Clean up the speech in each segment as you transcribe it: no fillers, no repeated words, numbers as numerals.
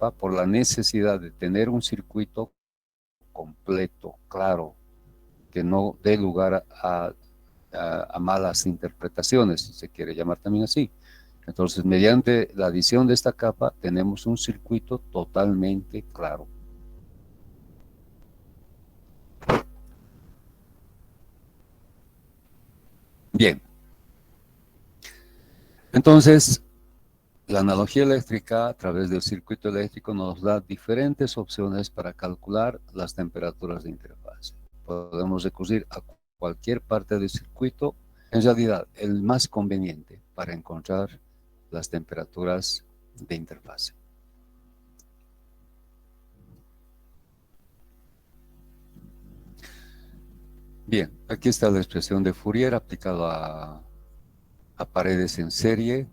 capa por la necesidad de tener un circuito completo, claro, que no dé lugar a malas interpretaciones, si se quiere llamar también así. Entonces, mediante la adición de esta capa, tenemos un circuito totalmente claro. Bien, entonces, la analogía eléctrica a través del circuito eléctrico nos da diferentes opciones para calcular las temperaturas de interfase. Podemos recurrir a cualquier parte del circuito, en realidad el más conveniente para encontrar las temperaturas de interfase. Bien, aquí está la expresión de Fourier aplicada a paredes en serie.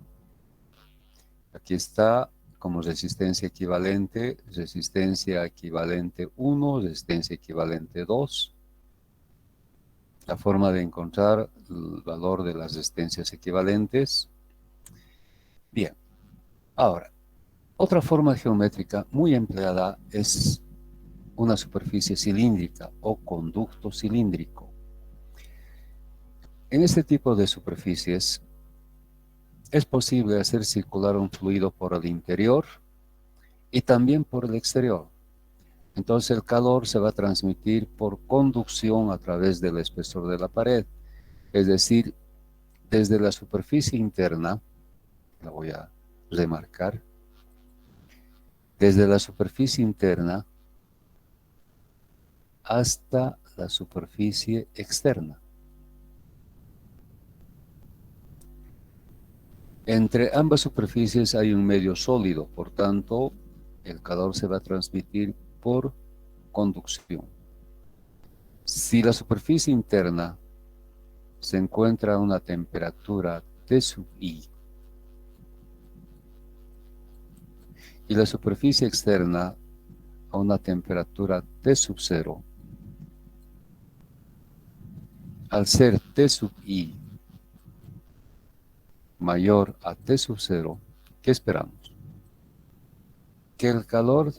Aquí está como resistencia equivalente 1, resistencia equivalente 2. La forma de encontrar el valor de las resistencias equivalentes. Bien, ahora, otra forma geométrica muy empleada es una superficie cilíndrica o conducto cilíndrico. En este tipo de superficies es posible hacer circular un fluido por el interior y también por el exterior. Entonces el calor se va a transmitir por conducción a través del espesor de la pared, es decir, desde la superficie interna, la voy a remarcar, desde la superficie interna hasta la superficie externa. Entre ambas superficies hay un medio sólido, por tanto, el calor se va a transmitir por conducción. Si la superficie interna se encuentra a una temperatura T sub I y la superficie externa a una temperatura T sub 0, al ser T sub I mayor a T sub 0, ¿qué esperamos? Que el calor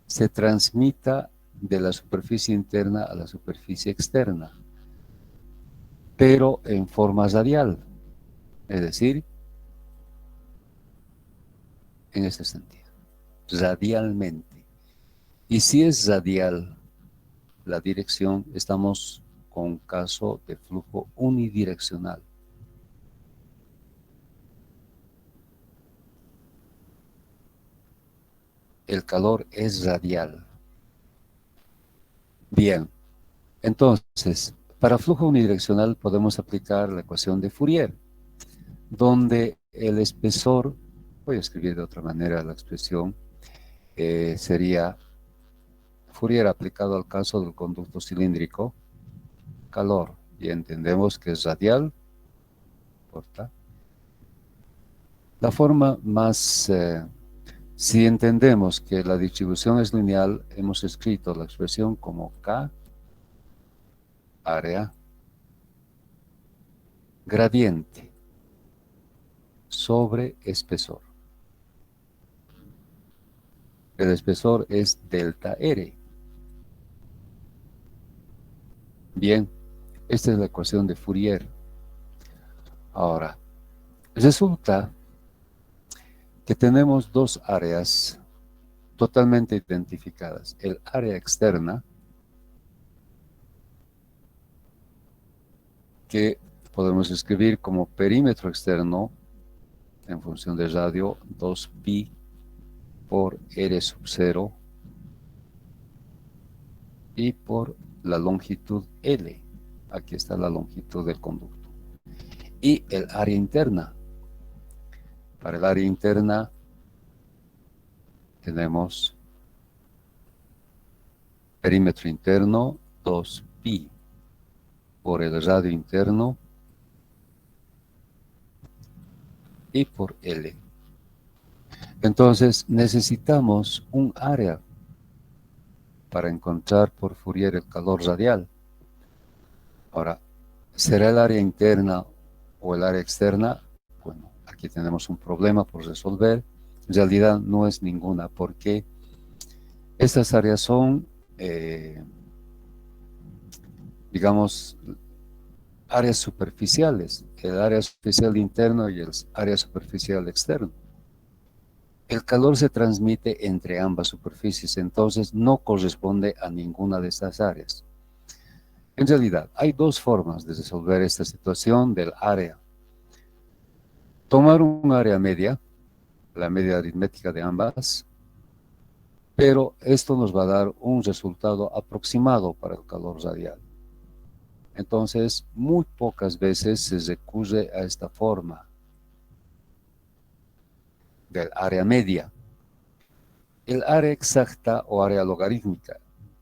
se transmita de la superficie interna a la superficie externa, pero en forma radial, es decir, en este sentido, radialmente. Y si es radial la dirección, estamos con un caso de flujo unidireccional. El calor es radial. Bien, entonces, para flujo unidireccional podemos aplicar la ecuación de Fourier, donde el espesor, voy a escribir de otra manera la expresión, sería Fourier aplicado al caso del conducto cilíndrico, calor, y entendemos que es radial, ¿importa? La forma más, si entendemos que la distribución es lineal, hemos escrito la expresión como K, área, gradiente, sobre espesor. El espesor es delta R. Bien, esta es la ecuación de Fourier. Ahora, resulta que tenemos dos áreas totalmente identificadas. El área externa, que podemos escribir como perímetro externo, en función de radio, 2pi por R sub 0, y por la longitud L. Aquí está la longitud del conducto. Y el área interna. Para el área interna tenemos perímetro interno 2pi por el radio interno y por L. Entonces necesitamos un área para encontrar por Fourier el calor radial. Ahora, ¿será el área interna o el área externa? Bueno, aquí tenemos un problema por resolver. En realidad no es ninguna, porque estas áreas son, digamos, áreas superficiales, el área superficial interno y el área superficial externo. El calor se transmite entre ambas superficies, entonces no corresponde a ninguna de estas áreas. En realidad, hay dos formas de resolver esta situación del área. Tomar un área media, la media aritmética de ambas, pero esto nos va a dar un resultado aproximado para el calor radial. Entonces, muy pocas veces se recurre a esta forma del área media. El área exacta o área logarítmica.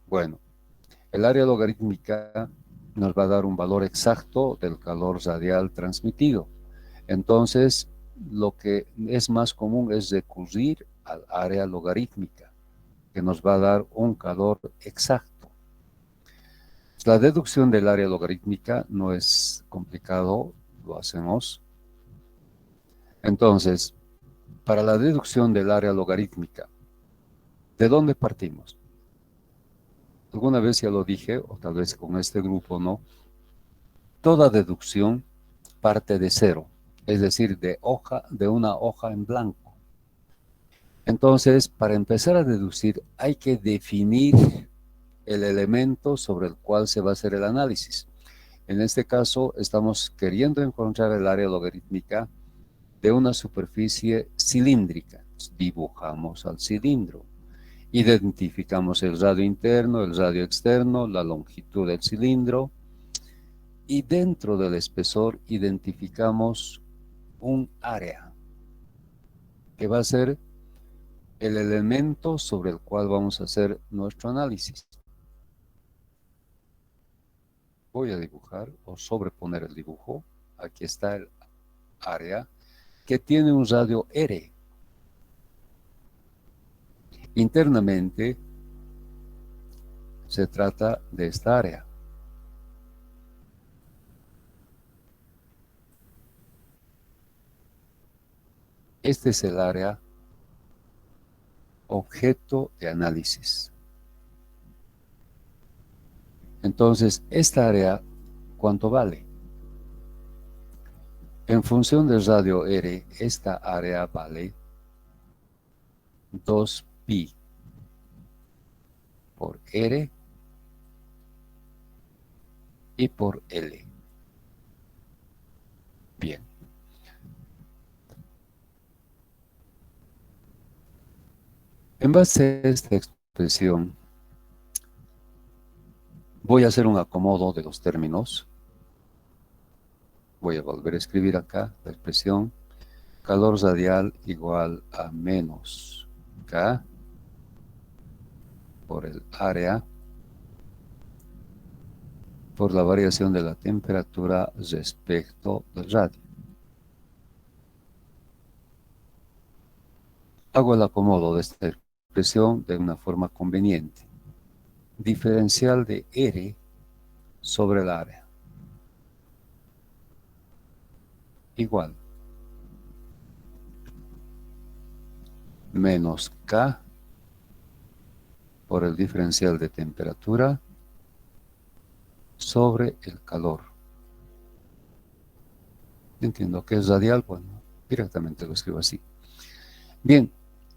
Bueno, el área logarítmica nos va a dar un valor exacto del calor radial transmitido. Entonces, lo que es más común es recurrir al área logarítmica, que nos va a dar un calor exacto. La deducción del área logarítmica no es complicado, lo hacemos. Entonces, para la deducción del área logarítmica, ¿de dónde partimos? Alguna vez ya lo dije, o tal vez con este grupo no. Toda deducción parte de cero, es decir, de una hoja en blanco. Entonces, para empezar a deducir, hay que definir el elemento sobre el cual se va a hacer el análisis. En este caso, estamos queriendo encontrar el área logarítmica de una superficie cilíndrica. Dibujamos al cilindro. Identificamos el radio interno, el radio externo, la longitud del cilindro y dentro del espesor identificamos un área que va a ser el elemento sobre el cual vamos a hacer nuestro análisis. Voy a dibujar o sobreponer el dibujo. Aquí está el área que tiene un radio R. Internamente se trata de esta área. Este es el área objeto de análisis. Entonces, esta área, ¿cuánto vale? En función del radio R, esta área vale 2pi por R y por L. Bien. En base a esta expresión, voy a hacer un acomodo de los términos. Voy a volver a escribir acá la expresión calor radial igual a menos K por el área por la variación de la temperatura respecto del radio. Hago el acomodo de esta expresión de una forma conveniente. Diferencial de R sobre el área igual menos K por el diferencial de temperatura sobre el calor. Entiendo que es radial, bueno, directamente lo escribo así. Bien,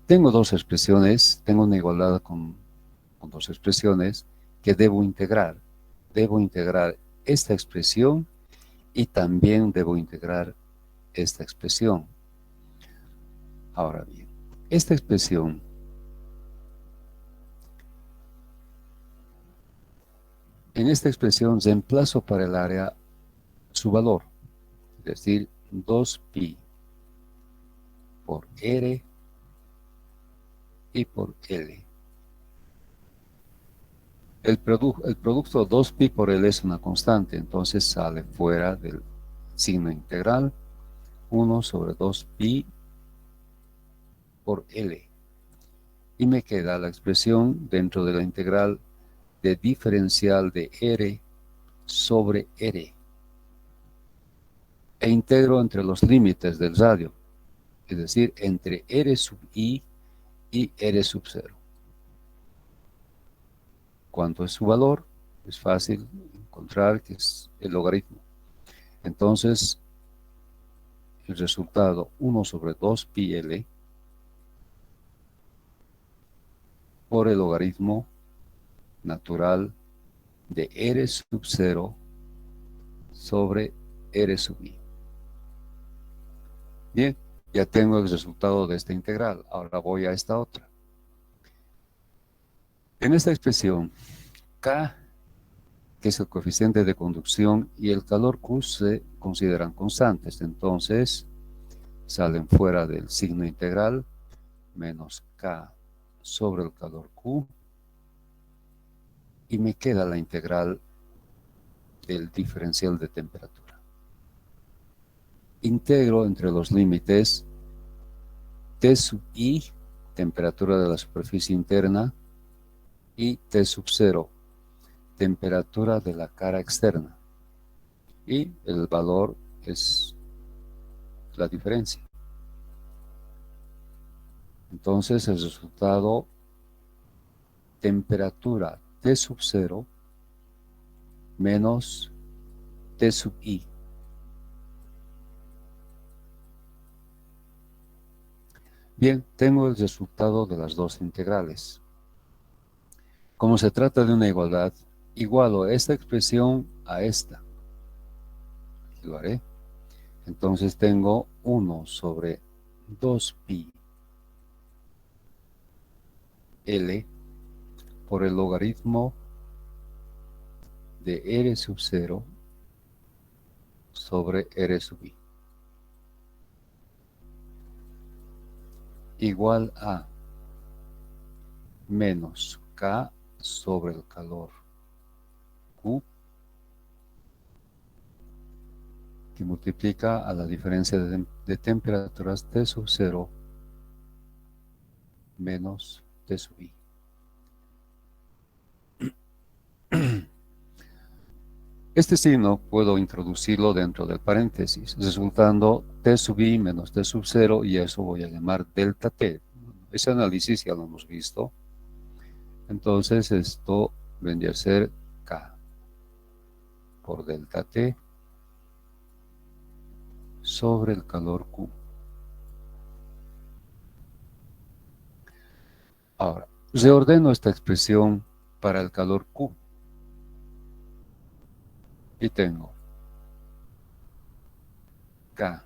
tengo dos expresiones, tengo una igualdad con dos expresiones que debo integrar. Debo integrar esta expresión y también debo integrar esta expresión. Ahora bien, esta expresión en esta expresión reemplazo para el área su valor, es decir, 2pi por R y por L. El producto 2pi por L es una constante, entonces sale fuera del signo integral 1 sobre 2pi por L. Y me queda la expresión dentro de la integral de diferencial de R sobre R. E integro entre los límites del radio. es decir, entre R sub I y R sub 0. ¿Cuánto es su valor? Es fácil encontrar que es el logaritmo. Entonces, el resultado 1 sobre 2 pi L por el logaritmo natural de R sub 0 sobre R sub I. Bien, ya tengo el resultado de esta integral. Ahora voy a esta otra. En esta expresión, K, que es el coeficiente de conducción, y el calor Q se consideran constantes. Entonces, salen fuera del signo integral, menos K sobre el calor Q, y me queda la integral del diferencial de temperatura. Integro entre los límites T sub I, temperatura de la superficie interna, y T sub 0, temperatura de la cara externa. Y el valor es la diferencia. Entonces el resultado, temperatura T sub 0 menos T sub I. Bien, tengo el resultado de las dos integrales. Como se trata de una igualdad, igualo esta expresión a esta. Aquí lo haré. Entonces tengo 1 sobre 2 pi L por el logaritmo de R sub 0 sobre R sub I. Igual a menos K sobre el calor Q, que multiplica a la diferencia de temperaturas T sub 0 menos T sub I. Este signo puedo introducirlo dentro del paréntesis, resultando T sub I menos T sub 0, y eso voy a llamar delta T. Ese análisis ya lo hemos visto. Entonces esto vendría a ser K por delta T sobre el calor Q. Ahora, reordeno esta expresión para el calor Q. Y tengo K.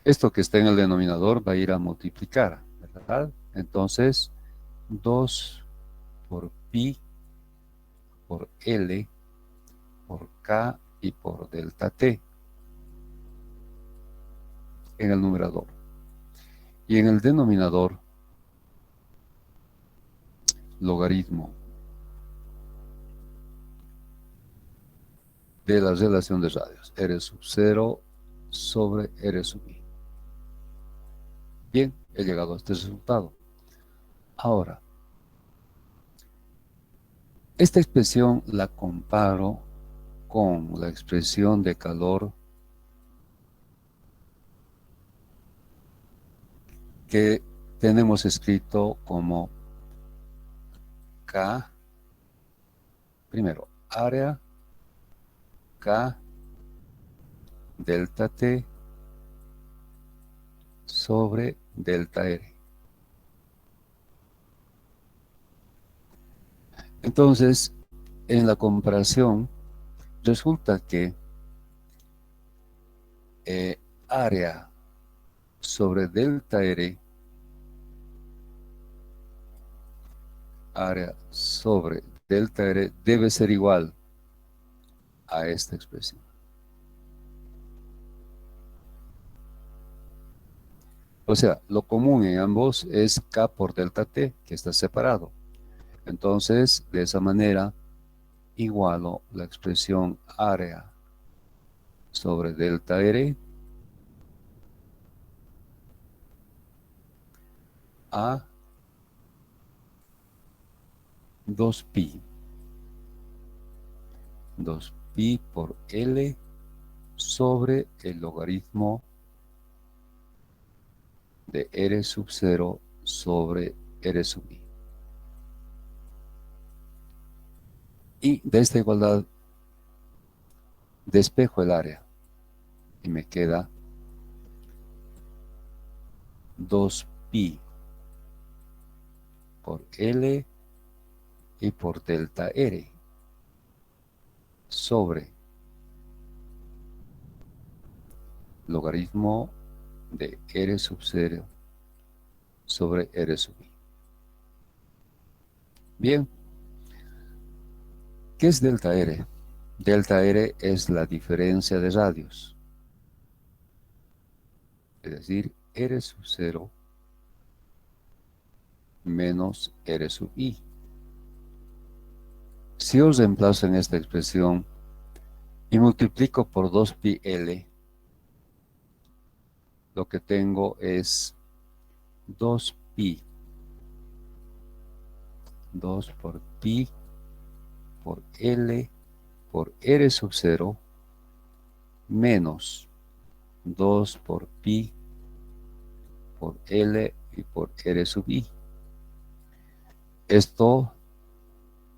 Esto que está en el denominador va a ir a multiplicar, ¿verdad? Entonces, 2 por pi por L por K y por delta T en el numerador. Y en el denominador, logaritmo de la relación de radios, R sub 0 sobre R sub I. Bien, he llegado a este resultado. Ahora, esta expresión la comparo con la expresión de calor que tenemos escrito como K, primero, área K delta T sobre delta R. Entonces, en la comparación, resulta que área sobre delta R, área sobre delta R debe ser igual a esta expresión. O sea, lo común en ambos es K por delta T, que está separado. Entonces, de esa manera, igualo la expresión área sobre delta R a 2pi. 2pi por L sobre el logaritmo de R sub 0 sobre R sub I. Y de esta igualdad despejo el área y me queda 2pi por L y por delta R sobre logaritmo de R sub 0 sobre R sub I. Bien, ¿qué es delta R? Delta R es la diferencia de radios, es decir, R sub 0 menos R sub I. Si os reemplazo en esta expresión y multiplico por 2pi L, lo que tengo es 2pi, 2 por pi por L por R sub 0 menos 2 por pi por L y por R sub I. Esto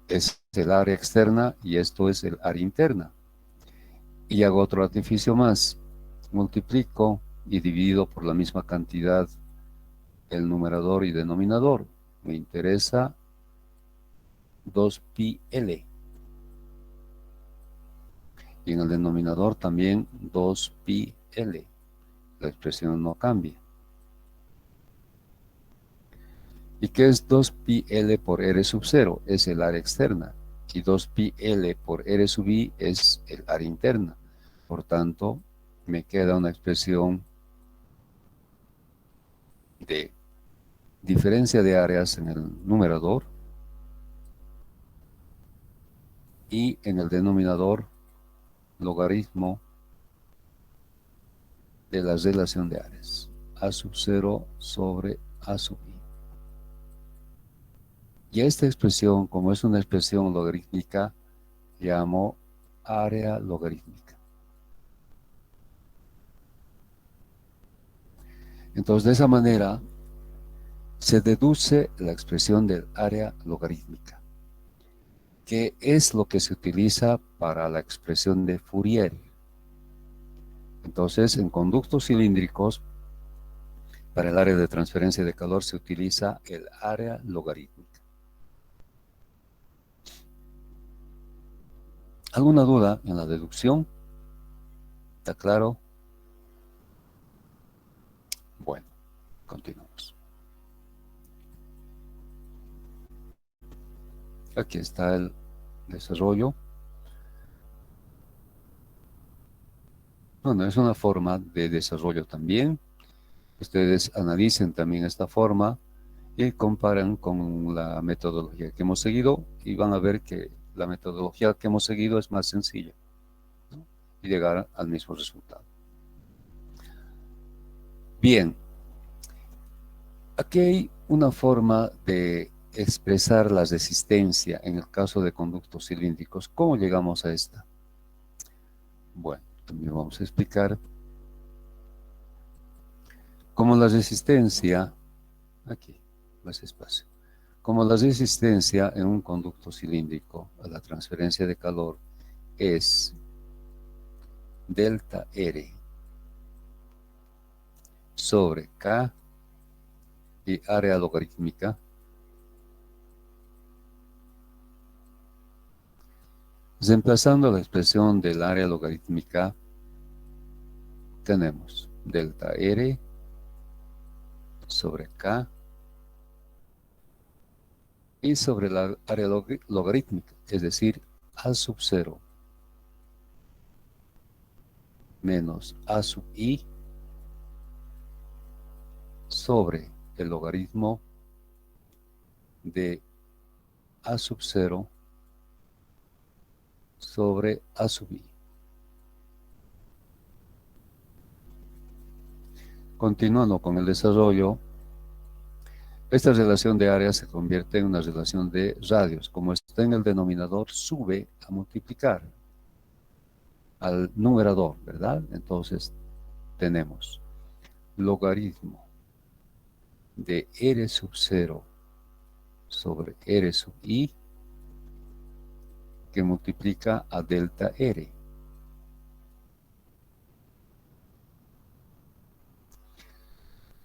es el área externa y esto es el área interna. Y hago otro artificio más. Multiplico y divido por la misma cantidad el numerador y denominador. Me interesa 2pi L. Y en el denominador también 2pi L. La expresión no cambia. ¿Y qué es 2pi L por R sub 0? Es el área externa. Y 2pi L por R sub I es el área interna. Por tanto, me queda una expresión de diferencia de áreas en el numerador y en el denominador logaritmo de la relación de áreas. A sub 0 sobre A sub I. Y esta expresión, como es una expresión logarítmica, llamo área logarítmica. Entonces, de esa manera, se deduce la expresión del área logarítmica, que es lo que se utiliza para la expresión de Fourier. Entonces, en conductos cilíndricos, para el área de transferencia de calor se utiliza el área logarítmica. ¿Alguna duda en la deducción? ¿Está claro? Bueno, continuamos. Aquí está el desarrollo. Bueno, es una forma de desarrollo también. Ustedes analicen también esta forma y comparan con la metodología que hemos seguido y van a ver que la metodología que hemos seguido es más sencilla, ¿no? Y llegar al mismo resultado. Bien, aquí hay una forma de expresar la resistencia en el caso de conductos cilíndricos. ¿Cómo llegamos a esta? Bueno, también vamos a explicar cómo la resistencia, aquí, más espacio, como la resistencia en un conducto cilíndrico a la transferencia de calor es delta R sobre K y área logarítmica, reemplazando la expresión del área logarítmica, tenemos delta R sobre K y sobre la área logarítmica, es decir, A sub 0 menos A sub I sobre el logaritmo de A sub 0 sobre A sub I. Continuando con el desarrollo, esta relación de áreas se convierte en una relación de radios. Como está en el denominador, sube a multiplicar al numerador, ¿verdad? Entonces tenemos logaritmo de R sub 0 sobre R sub I que multiplica a delta R.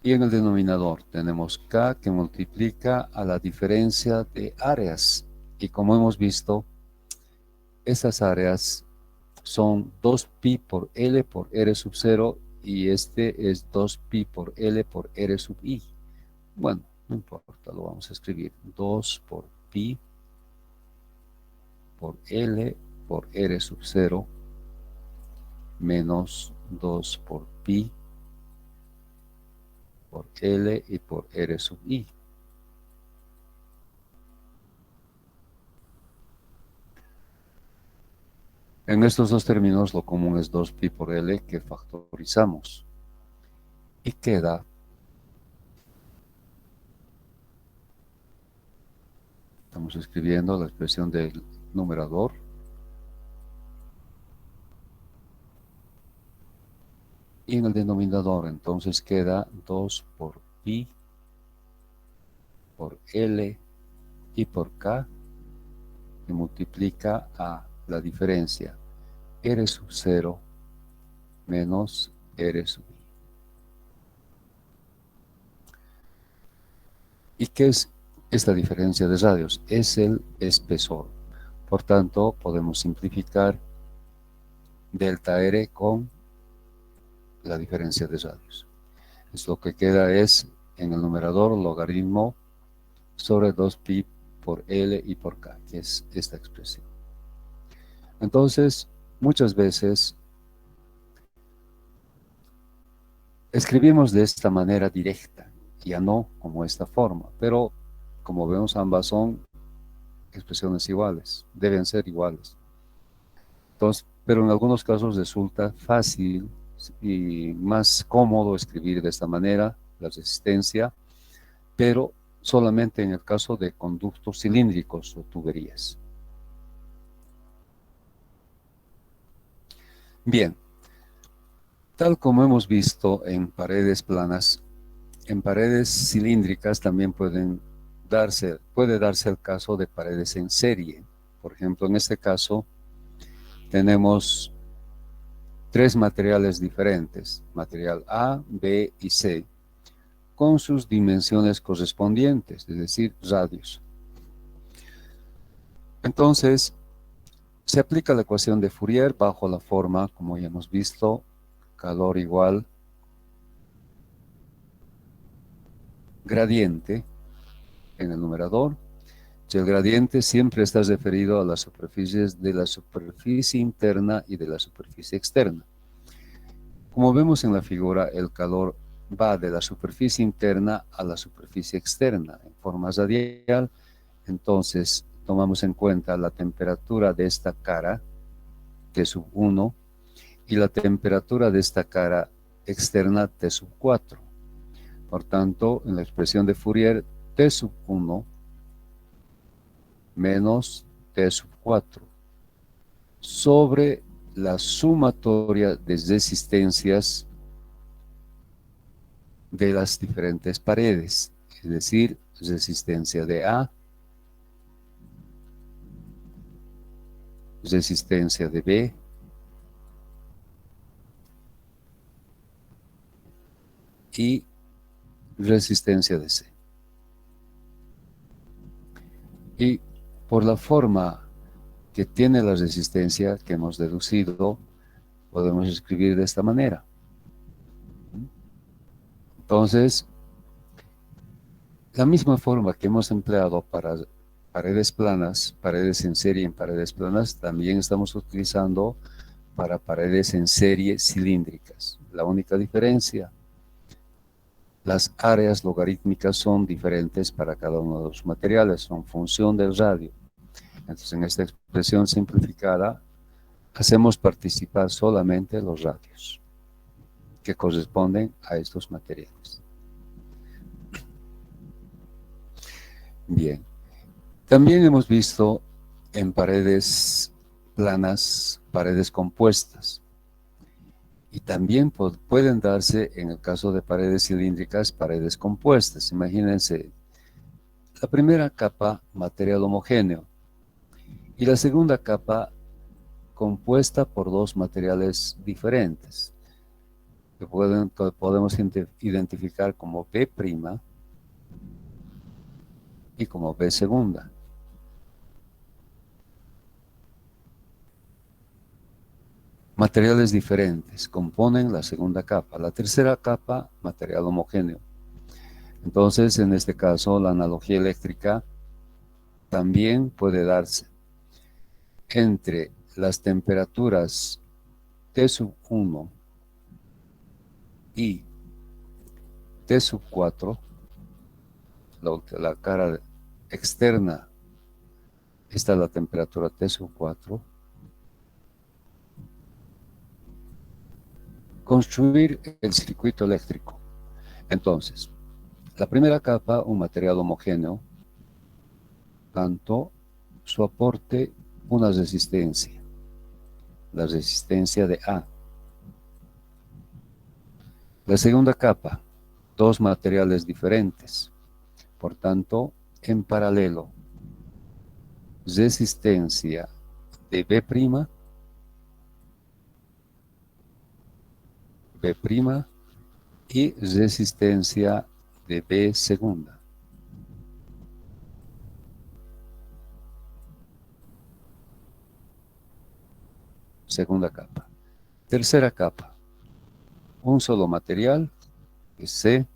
Y en el denominador tenemos K que multiplica a la diferencia de áreas. Y como hemos visto, estas áreas son 2pi por L por R sub 0 y este es 2pi por L por R sub I. Bueno, no importa, lo vamos a escribir. 2 por pi por L por R sub 0 menos 2 por pi por L y por R sub I. En estos dos términos lo común es 2pi por L que factorizamos. Y queda estamos escribiendo la expresión del numerador y en el denominador entonces queda 2 por pi por L y por K que multiplica a la diferencia R sub 0 menos R sub I. ¿Y qué es esta diferencia de radios? Es el espesor. Por tanto, podemos simplificar delta R con la diferencia de radios. Entonces, lo que queda es en el numerador logaritmo sobre 2pi por L y por K, que es esta expresión. Entonces, muchas veces escribimos de esta manera directa, ya no como esta forma, pero como vemos ambas son expresiones iguales, deben ser iguales. Entonces, pero en algunos casos resulta fácil y más cómodo escribir de esta manera la resistencia, pero solamente en el caso de conductos cilíndricos o tuberías. Bien, tal como hemos visto en paredes planas, en paredes cilíndricas también puede darse el caso de paredes en serie. Por ejemplo, en este caso tenemos tres materiales diferentes, material A, B y C, con sus dimensiones correspondientes, es decir, radios. Entonces, se aplica la ecuación de Fourier bajo la forma, como ya hemos visto, calor igual gradiente en el numerador. Y el gradiente siempre está referido a las superficies de la superficie interna y de la superficie externa. Como vemos en la figura, el calor va de la superficie interna a la superficie externa en forma radial. Entonces, tomamos en cuenta la temperatura de esta cara, T sub 1, y la temperatura de esta cara externa, T sub 4. Por tanto, en la expresión de Fourier, T sub 1 menos T sub 4 sobre la sumatoria de resistencias de las diferentes paredes, es decir, resistencia de A, resistencia de B, y resistencia de C. Y por la forma que tiene la resistencia que hemos deducido, podemos escribir de esta manera. Entonces, la misma forma que hemos empleado para paredes planas, paredes en serie en paredes planas, también estamos utilizando para paredes en serie cilíndricas. La única diferencia, las áreas logarítmicas son diferentes para cada uno de los materiales, son función del radio. Entonces, en esta expresión simplificada, hacemos participar solamente los radios que corresponden a estos materiales. Bien, también hemos visto en paredes planas, paredes compuestas. Y también pueden darse, en el caso de paredes cilíndricas, paredes compuestas. Imagínense, la primera capa, material homogéneo, y la segunda capa, compuesta por dos materiales diferentes, que podemos identificar como B' y como B segunda. Materiales diferentes componen la segunda capa. La tercera capa, material homogéneo. Entonces, en este caso, la analogía eléctrica también puede darse entre las temperaturas T sub 1 y T sub 4, la cara externa, está la temperatura T sub 4, construir el circuito eléctrico. Entonces, la primera capa, un material homogéneo, tanto su aporte, una resistencia, la resistencia de A. La segunda capa, dos materiales diferentes, por tanto, en paralelo, resistencia de B', B' y resistencia de B segunda. Segunda capa. Tercera capa, un solo material, que es C,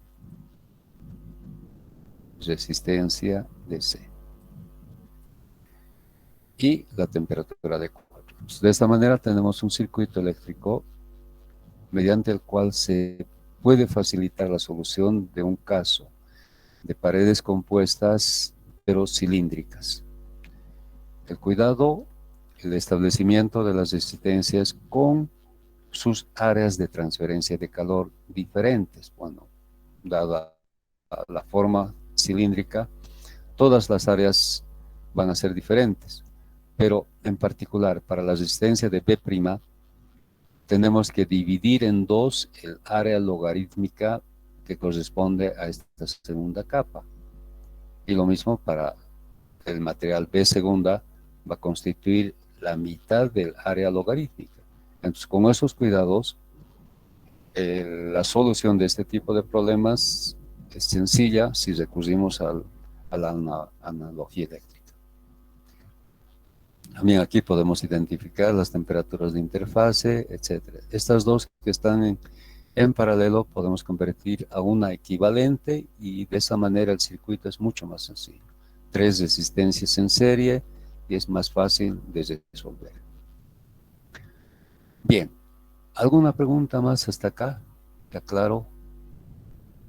resistencia de C. Y la temperatura de 4. De esta manera tenemos un circuito eléctrico mediante el cual se puede facilitar la solución de un caso de paredes compuestas pero cilíndricas. El cuidado, el establecimiento de las resistencias con sus áreas de transferencia de calor diferentes. Bueno, dada la forma cilíndrica, todas las áreas van a ser diferentes, pero en particular para la resistencia de B', tenemos que dividir en dos el área logarítmica que corresponde a esta segunda capa. Y lo mismo para el material B segunda, va a constituir la mitad del área logarítmica. Entonces, con esos cuidados, la solución de este tipo de problemas es sencilla si recurrimos a la analogía eléctrica. También aquí podemos identificar las temperaturas de interfase, etc. Estas dos que están en paralelo podemos convertir a una equivalente y de esa manera el circuito es mucho más sencillo. 3 resistencias en serie y es más fácil de resolver. Bien, ¿alguna pregunta más hasta acá? ¿Está claro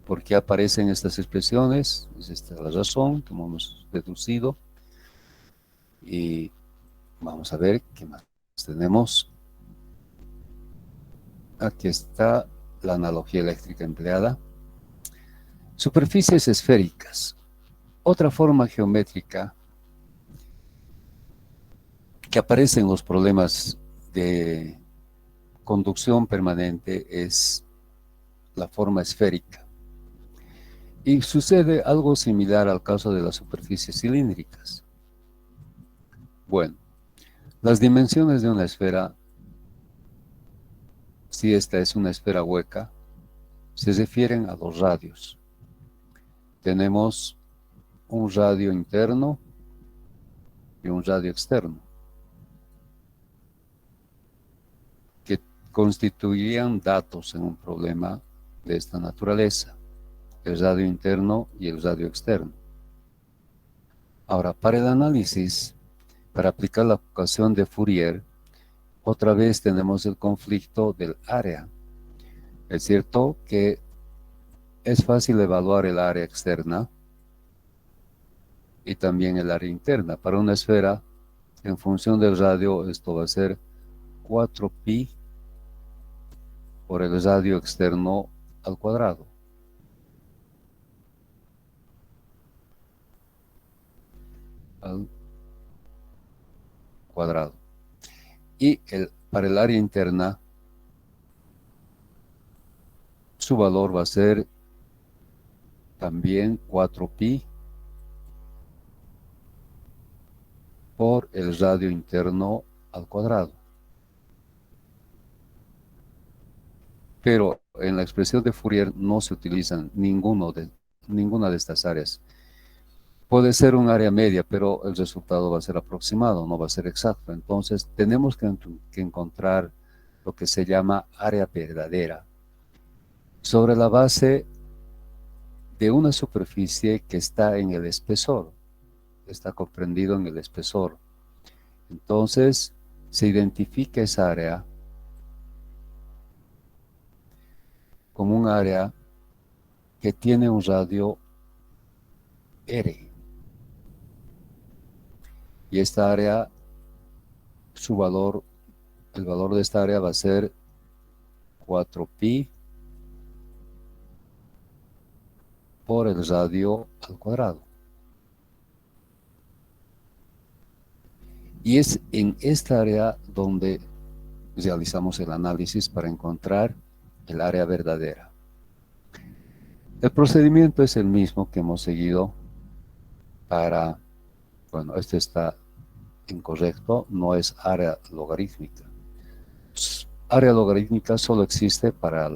por qué aparecen estas expresiones? Es esta la razón que hemos deducido. Y vamos a ver qué más tenemos. Aquí está la analogía eléctrica empleada. Superficies esféricas. Otra forma geométrica que aparece en los problemas de conducción permanente es la forma esférica. Y sucede algo similar al caso de las superficies cilíndricas. Bueno, las dimensiones de una esfera, si esta es una esfera hueca, se refieren a los radios. Tenemos un radio interno y un radio externo, que constituirían datos en un problema de esta naturaleza, el radio interno y el radio externo. Ahora, para el análisis, para aplicar la ecuación de Fourier, otra vez tenemos el conflicto del área. Es cierto que es fácil evaluar el área externa y también el área interna. Para una esfera, en función del radio, esto va a ser 4pi por el radio externo al cuadrado. Al cuadrado. Y para el área interna su valor va a ser también 4pi por el radio interno al cuadrado. Pero en la expresión de Fourier no se utilizan ninguna de estas áreas. Puede ser un área media, pero el resultado va a ser aproximado, no va a ser exacto. Entonces, tenemos que encontrar lo que se llama área verdadera sobre la base de una superficie que está en el espesor, está comprendido en el espesor. Entonces, se identifica esa área como un área que tiene un radio R. Y esta área, su valor, el valor de esta área va a ser 4pi por el radio al cuadrado. Y es en esta área donde realizamos el análisis para encontrar el área verdadera. El procedimiento es el mismo que hemos seguido para, bueno, este está incorrecto, no es área logarítmica. Área logarítmica solo existe para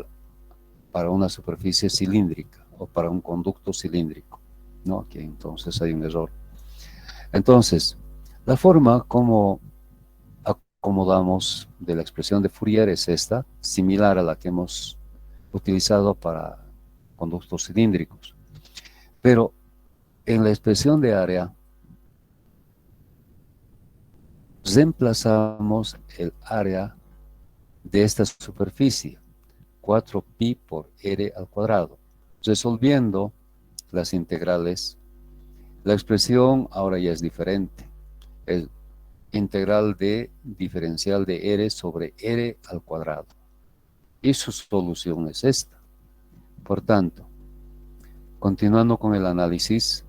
una superficie cilíndrica o para un conducto cilíndrico, ¿no? Aquí entonces hay un error. Entonces, la forma como acomodamos de la expresión de Fourier es esta, similar a la que hemos utilizado para conductos cilíndricos. Pero en la expresión de área, reemplazamos el área de esta superficie, 4pi por r al cuadrado, resolviendo las integrales. La expresión ahora ya es diferente. Es integral de diferencial de r sobre r al cuadrado. Y su solución es esta. Por tanto, continuando con el análisis,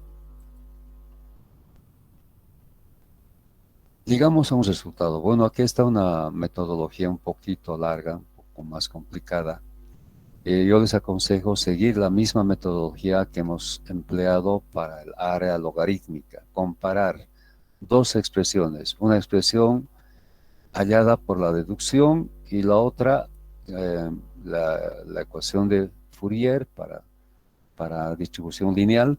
llegamos a un resultado. Bueno, aquí está una metodología un poquito larga, un poco más complicada. Yo les aconsejo seguir la misma metodología que hemos empleado para el área logarítmica, comparar dos expresiones, una expresión hallada por la deducción y la otra, la ecuación de Fourier para distribución lineal,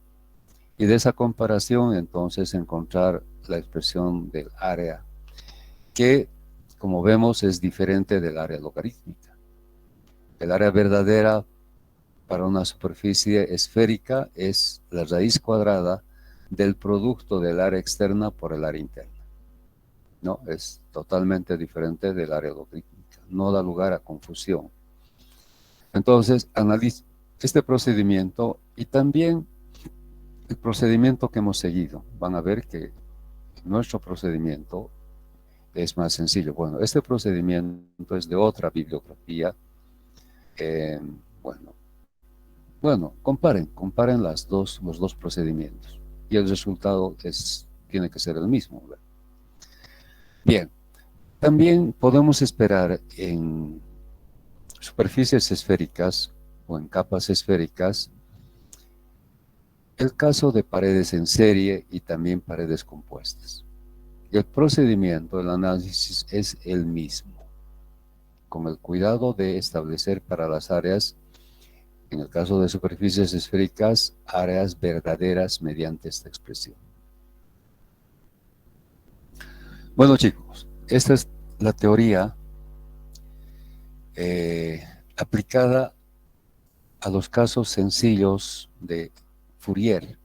y de esa comparación entonces encontrar la expresión del área, que como vemos es diferente del área logarítmica. El área verdadera para una superficie esférica es la raíz cuadrada del producto del área externa por el área interna. No, es totalmente diferente del área logarítmica, no da lugar a confusión. Entonces, analiza este procedimiento y también el procedimiento que hemos seguido. Van a ver que nuestro procedimiento es más sencillo. Bueno, este procedimiento es de otra bibliografía. Eh, bueno, comparen los dos procedimientos y el resultado tiene que ser el mismo, ¿verdad? Bien, también podemos esperar en superficies esféricas o en capas esféricas el caso de paredes en serie y también paredes compuestas. El procedimiento, el análisis es el mismo, con el cuidado de establecer para las áreas, en el caso de superficies esféricas, áreas verdaderas mediante esta expresión. Bueno, chicos, esta es la teoría aplicada a los casos sencillos de Fourier.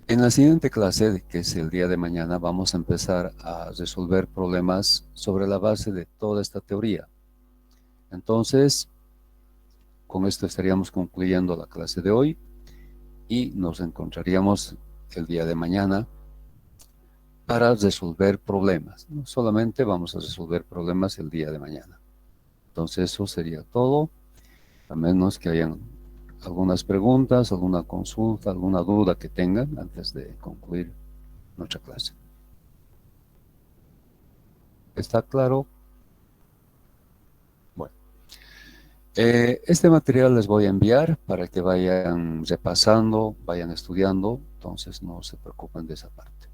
En la siguiente clase, que es el día de mañana, vamos a empezar a resolver problemas sobre la base de toda esta teoría. Entonces, con esto estaríamos concluyendo la clase de hoy y nos encontraríamos el día de mañana para resolver problemas. No solamente vamos a resolver problemas el día de mañana. Entonces, eso sería todo, a menos que hayan algunas preguntas, alguna consulta, alguna duda que tengan antes de concluir nuestra clase. ¿Está claro? Bueno, Este material les voy a enviar para que vayan repasando, vayan estudiando, entonces no se preocupen de esa parte.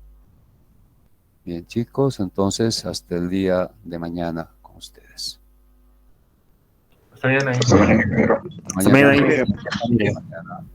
Bien, chicos, entonces hasta el día de mañana con ustedes. Hasta mañana. Hasta mañana, ingeniero. Mañana. Hasta mañana. Mañana.